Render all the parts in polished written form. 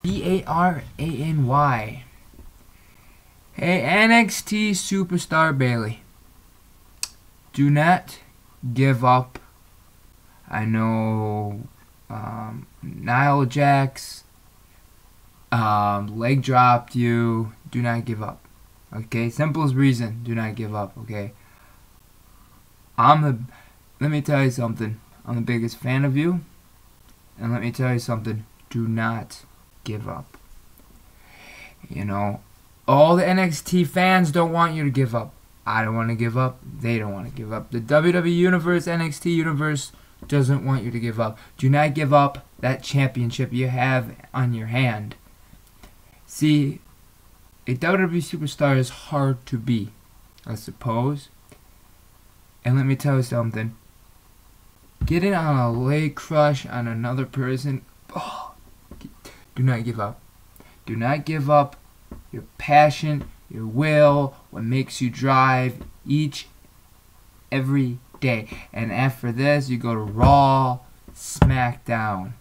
Barany. Hey, NXT superstar Bayley, do not give up. I know Nia Jax leg dropped you. Do not give up. Okay, simplest reason. Do not give up. Okay. Let me tell you something. I'm the biggest fan of you, and let me tell you something. Do not give up. You know, all the NXT fans don't want you to give up. I don't want to give up. They don't want to give up. The WWE Universe, NXT Universe doesn't want you to give up. Do not give up that championship you have on your hand. See, a WWE superstar is hard to be, I suppose. And let me tell you something. Getting on a leg crush on another person, do not give up. Do not give up your passion, your will, what makes you drive every day. And after this, you go to Raw, SmackDown.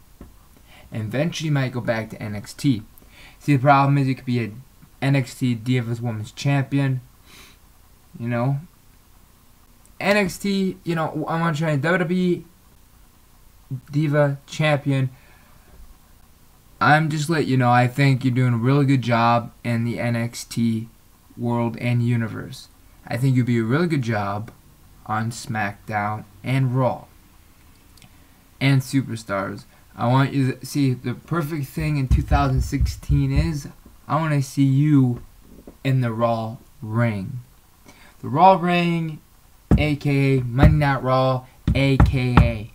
And eventually you might go back to NXT. See, the problem is you could be a NXT Divas Women's Champion. You know, NXT, you know, I want to try WWE Diva Champion. I'm just letting you know, I think you're doing a really good job in the NXT world and universe. I think you'll be a really good job on SmackDown and Raw and Superstars. I want you to see the perfect thing in 2016 is I want to see you in the Raw ring. The Raw ring, aka Monday Night Raw, aka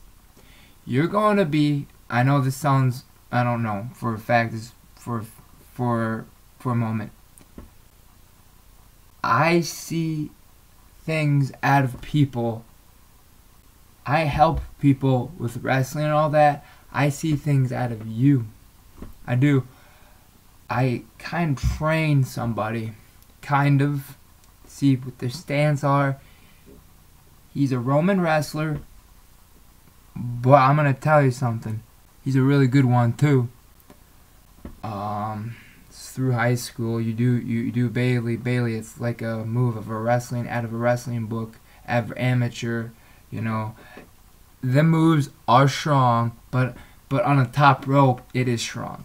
you're going to be, I know this sounds, I don't know, for a fact, is for a moment. I see things out of people. I help people with wrestling and all that. I see things out of you. I do. I kind of train somebody. Kind of. See what their stance are. He's a Roman wrestler. But I'm going to tell you something. He's a really good one too. Through high school, you do Bayley. It's like a move of a wrestling out of a wrestling book, amateur. You know, the moves are strong, but on a top rope, it is strong.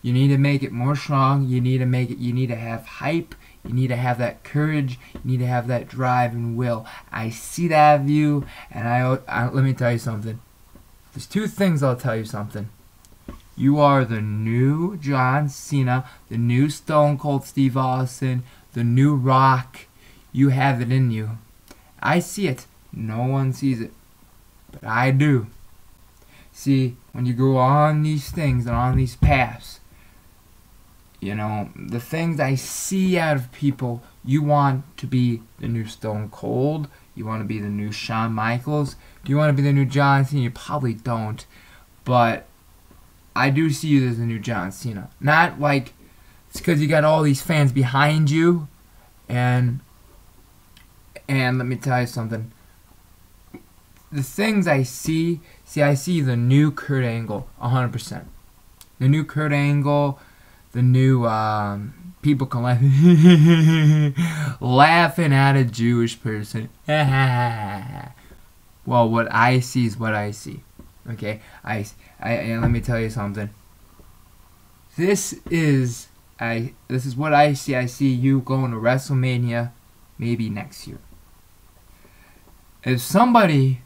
You need to make it more strong. You need to have hype. You need to have that courage. You need to have that drive and will. I see that of you, and I let me tell you something. There's two things I'll tell you something. You are the new John Cena, the new Stone Cold Steve Austin, the new Rock. You have it in you. I see it. No one sees it. But I do. See, when you go on these things and on these paths, you know, the things I see out of people, you want to be the new Stone Cold. You want to be the new Shawn Michaels. Do you want to be the new John Cena? You probably don't. But I do see you as the new John Cena. Not like it's because you got all these fans behind you. And let me tell you something. The things I see I see the new Kurt Angle, 100%. The new Kurt Angle, the new people can laugh laughing at a Jewish person. Well, what I see is what I see. Okay, I let me tell you something. This is what I see. I see you going to WrestleMania maybe next year. If somebody,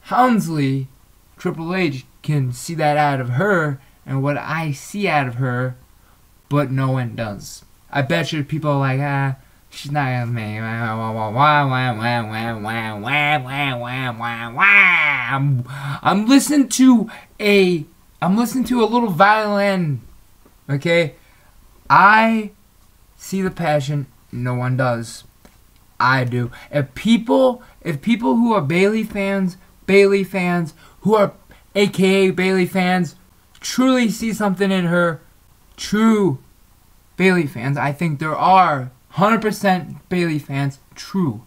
Helmsley, Triple H, can see that out of her and what I see out of her, but no one does. I bet you people are like, she's not gonna make it. I'm listening to a little violin. Okay? I see the passion, no one does. I do. If people who are Bayley fans, who are AKA Bayley fans, truly see something in her, true Bayley fans, I think there are 100% Bayley fans, true.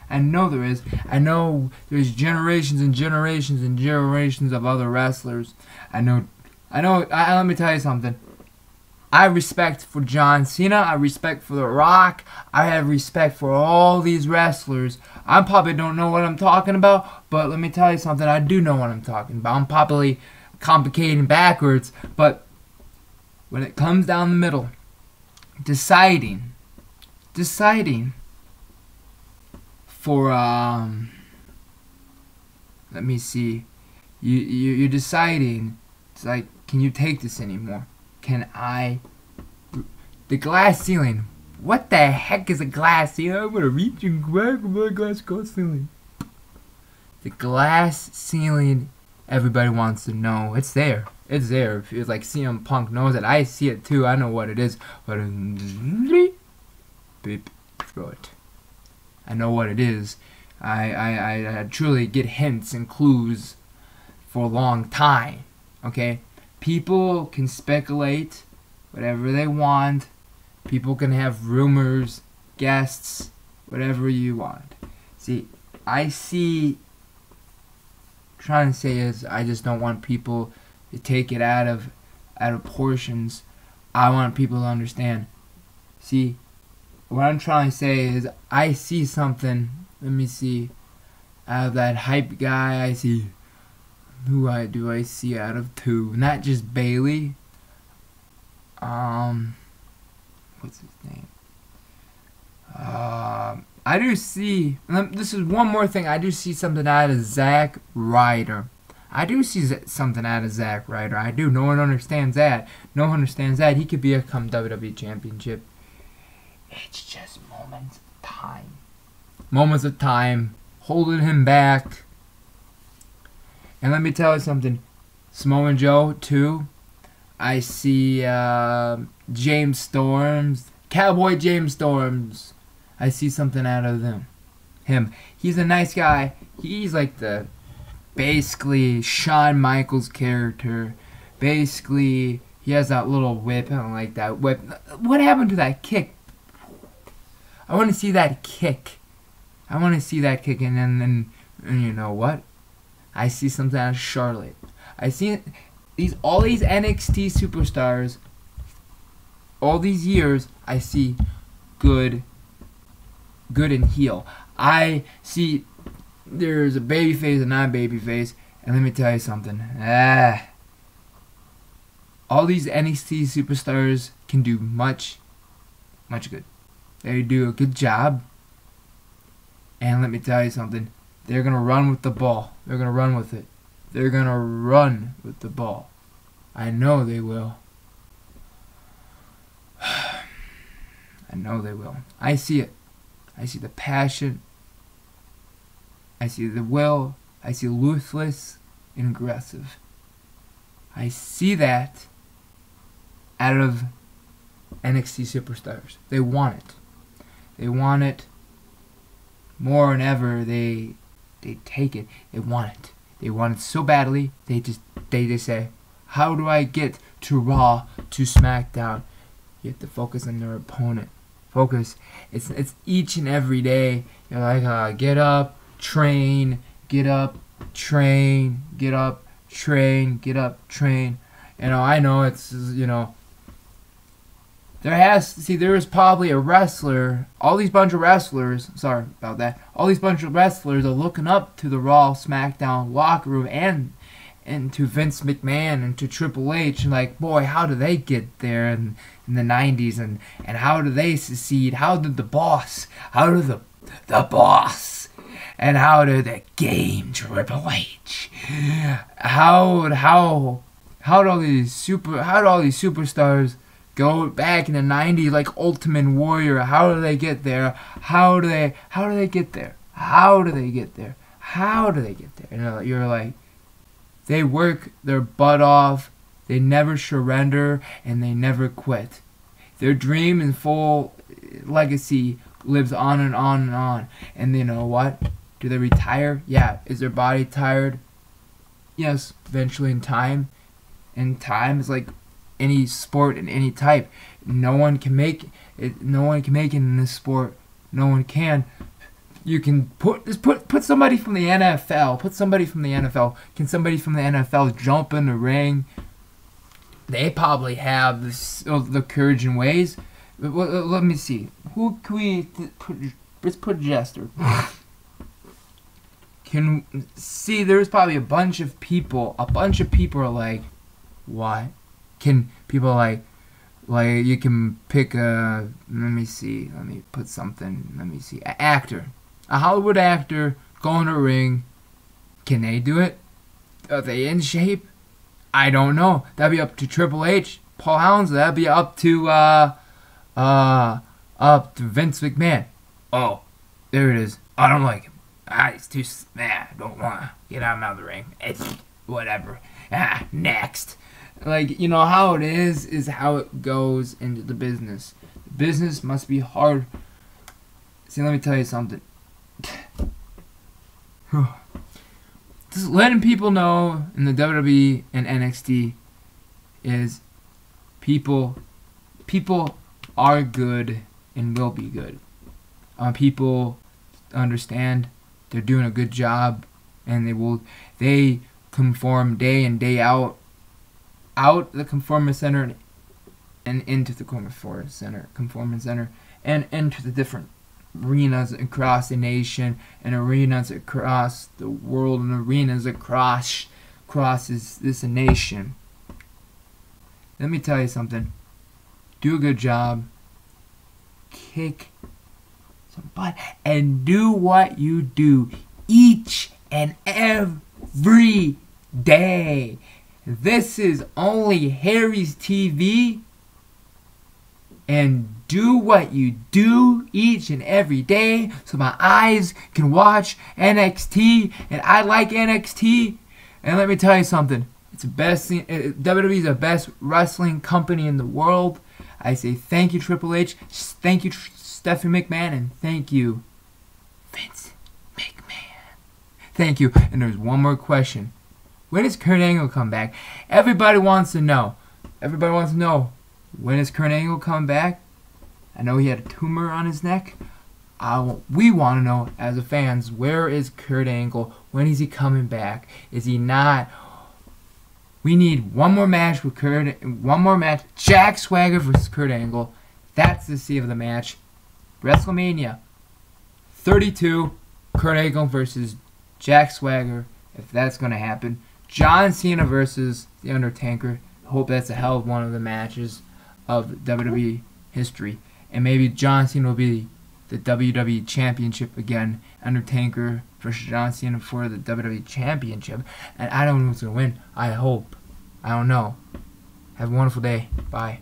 I know there is. I know there's generations and generations and generations of other wrestlers. I know I know. Let me tell you something. I have respect for John Cena. I have respect for The Rock. I have respect for all these wrestlers. I probably don't know what I'm talking about, but let me tell you something. I do know what I'm talking about. I'm probably complicating backwards, but when it comes down the middle, deciding for let me see. You're deciding. It's like, can you take this anymore? The glass ceiling. What the heck is a glass ceiling? I'm gonna reach and grab my glass ceiling. The glass ceiling. Everybody wants to know. It's there. It's there. If it's like CM Punk knows it. I see it too. I know what it is. But beep, throw it. I know what it is. I truly get hints and clues for a long time. Okay? People can speculate whatever they want. People can have rumors, guests, whatever you want. See, trying to say is, I just don't want people to take it out of portions. I want people to understand. See, what I'm trying to say is, I see something. Let me see. Out of that hype guy, I see. Who do I see out of two? Not just Bailey. What's his name? I do see. This is one more thing. I do see something out of Zack Ryder. I do see something out of Zack Ryder. I do. No one understands that. No one understands that. He could become WWE Championship. It's just moments of time. Moments of time. Holding him back. And let me tell you something. Samoa Joe, too. I see James Storms. Cowboy James Storms. I see something out of him. He's a nice guy. He's like the basically Shawn Michaels character. Basically, he has that little whip. I don't like that whip. What happened to that kick? I want to see that kick. I want to see that kick. And then you know what? I see something out of Charlotte. I see all these NXT superstars. All these years, I see good and heel. I see there's a babyface and not a babyface. And let me tell you something. All these NXT superstars can do much good. They do a good job. And let me tell you something. They're going to run with the ball. They're going to run with it. They're going to run with the ball. I know they will. I know they will. I see it. I see the passion. I see the will. I see ruthless and aggressive. I see that out of NXT superstars. They want it. They want it more than ever. They take it. They want it. They want it so badly. They just say, how do I get to Raw, to SmackDown? You have to focus on their opponent. Focus. It's each and every day. You're like, get up, train, get up, train, get up, train, get up, train. I know it's, there was probably a wrestler, all these bunch of wrestlers, sorry about that, all these bunch of wrestlers are looking up to the Raw, SmackDown locker room and to Vince McMahon and to Triple H, and like, boy, how do they get there in the 90s, and how do they succeed? How did the boss, and how did the game Triple H? How did all these superstars go back in the 90s like Ultimate Warrior? How do they get there? How do they get there? How do they get there? How do they get there? You're like, they work their butt off, they never surrender, and they never quit. Their dream and full legacy lives on and on and on. And you know what? Do they retire? Yeah. Is their body tired? Yes, eventually in time. And time is like any sport and any type. No one can make it. No one can make it in this sport. No one can. You can put somebody from the NFL. Put somebody from the NFL. Can somebody from the NFL jump in the ring? they probably have the courage and ways. Let me see. Who can we let's put Jester. Can see there's probably a bunch of people are like, what? Can people like you can pick a, let me see, let me put something, let me see, an actor, a Hollywood actor, go in a ring. Can they do it? Are they in shape? I don't know. That'd be up to Triple H, Paul Howns. That'd be up to Vince McMahon. Oh, there it is. I don't like him. He's too. I don't want to get him out of the ring. It's whatever. Next. Like, you know how it is how it goes into the business. The business must be hard. See, let me tell you something. Just letting people know in the WWE and NXT is people are good and will be good. People understand they're doing a good job, and they conform day in, day out the Conformance Center and into the Conformance Center and into the different arenas across the nation and arenas across the world and arenas across this nation. Let me tell you something. Do a good job. Kick some butt and do what you do each and every day. This is only Harry's TV, and do what you do each and every day so my eyes can watch NXT, and I like NXT. And let me tell you something, it's the best thing, WWE is the best wrestling company in the world. I say thank you, Triple H, thank you, Stephanie McMahon, and thank you, Vince McMahon. Thank you. And there's one more question. When does Kurt Angle come back? Everybody wants to know. Everybody wants to know. When does Kurt Angle come back? I know he had a tumor on his neck. We want to know, as a fans, where is Kurt Angle? When is he coming back? Is he not? We need one more match with Jack Swagger versus Kurt Angle. That's the C of the match. WrestleMania 32. Kurt Angle versus Jack Swagger. If that's going to happen. John Cena versus The Undertaker. I hope that's a hell of one of the matches of WWE history. And maybe John Cena will be the WWE Championship again. Undertaker versus John Cena for the WWE Championship. And I don't know who's going to win. I hope. I don't know. Have a wonderful day. Bye.